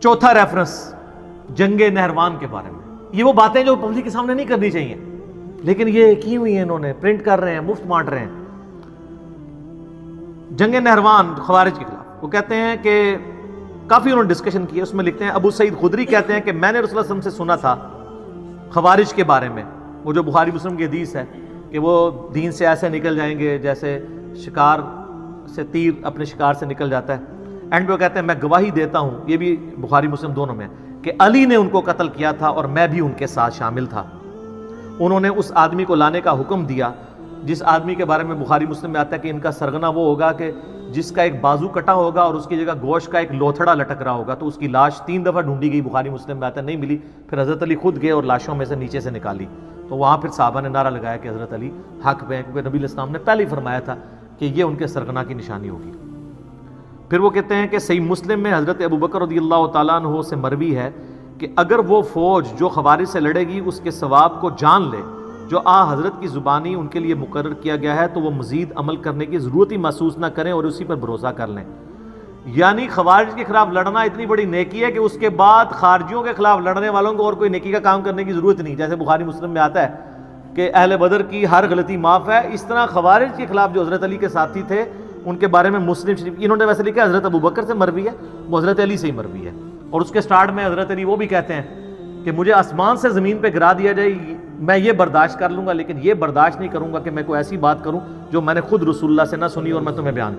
چوتھا ریفرنس جنگ نہروان کے بارے میں. یہ وہ باتیں جو پبلک کے سامنے نہیں کرنی چاہیے، لیکن یہ کی ہوئی ہیں، انہوں نے پرنٹ کر رہے ہیں، مفت بانٹ رہے ہیں. جنگ نہروان خوارج کے خلاف وہ کہتے ہیں کہ کافی انہوں نے ڈسکشن کی ہے. اس میں لکھتے ہیں ابو سعید خدری کہتے ہیں کہ میں نے رسول اللہ صلی اللہ علیہ وسلم سے سنا تھا خوارج کے بارے میں، وہ جو بخاری مسلم کی حدیث ہے کہ وہ دین سے ایسے نکل جائیں گے جیسے شکار سے تیر اپنے شکار سے نکل جاتا ہے. اینڈ پہ وہ کہتے ہیں میں گواہی دیتا ہوں، یہ بھی بخاری مسلم دونوں میں، کہ علی نے ان کو قتل کیا تھا اور میں بھی ان کے ساتھ شامل تھا. انہوں نے اس آدمی کو لانے کا حکم دیا جس آدمی کے بارے میں بخاری مسلم میں آتا ہے کہ ان کا سرغنہ وہ ہوگا کہ جس کا ایک بازو کٹا ہوگا اور اس کی جگہ گوشت کا ایک لوتھڑا لٹک رہا ہوگا. تو اس کی لاش 3 دفعہ ڈھونڈی گئی، بخاری مسلم میں آتا ہے، نہیں ملی. پھر حضرت علی خود گئے اور لاشوں میں سے نیچے سے نکالی. تو وہاں پھر صحابہ نے نعرہ لگایا کہ حضرت علی حق پہ ہیں، کیونکہ نبی علیہ السلام نے پہلے ہی فرمایا تھا کہ یہ ان کے سرغنہ کی نشانی ہوگی. پھر وہ کہتے ہیں کہ صحیح مسلم میں حضرت ابوبکر رضی اللہ تعالیٰ عنہ سے مروی ہے کہ اگر وہ فوج جو خوارج سے لڑے گی اس کے ثواب کو جان لے جو حضرت کی زبانی ان کے لیے مقرر کیا گیا ہے تو وہ مزید عمل کرنے کی ضرورت ہی محسوس نہ کریں اور اسی پر بھروسہ کر لیں. یعنی خوارج کے خلاف لڑنا اتنی بڑی نیکی ہے کہ اس کے بعد خارجیوں کے خلاف لڑنے والوں کو اور کوئی نیکی کا کام کرنے کی ضرورت نہیں. جیسے بخاری مسلم میں آتا ہے کہ اہل بدر کی ہر غلطی معاف ہے، اس طرح خوارج کے خلاف جو حضرت علی کے ساتھی تھے ان کے بارے میں مسلم شریف انہوں نے ویسے لکھا ہے حضرت ابوبکر سے مروی ہے، وہ حضرت علی سے ہی مروی ہے. اور اس کے سٹارٹ میں حضرت علی وہ بھی کہتے ہیں کہ مجھے آسمان سے زمین پہ گرا دیا جائے میں یہ برداشت کر لوں گا، لیکن یہ برداشت نہیں کروں گا کہ میں کوئی ایسی بات کروں جو میں نے خود رسول اللہ سے نہ سنی اور میں تمہیں بیان کروں.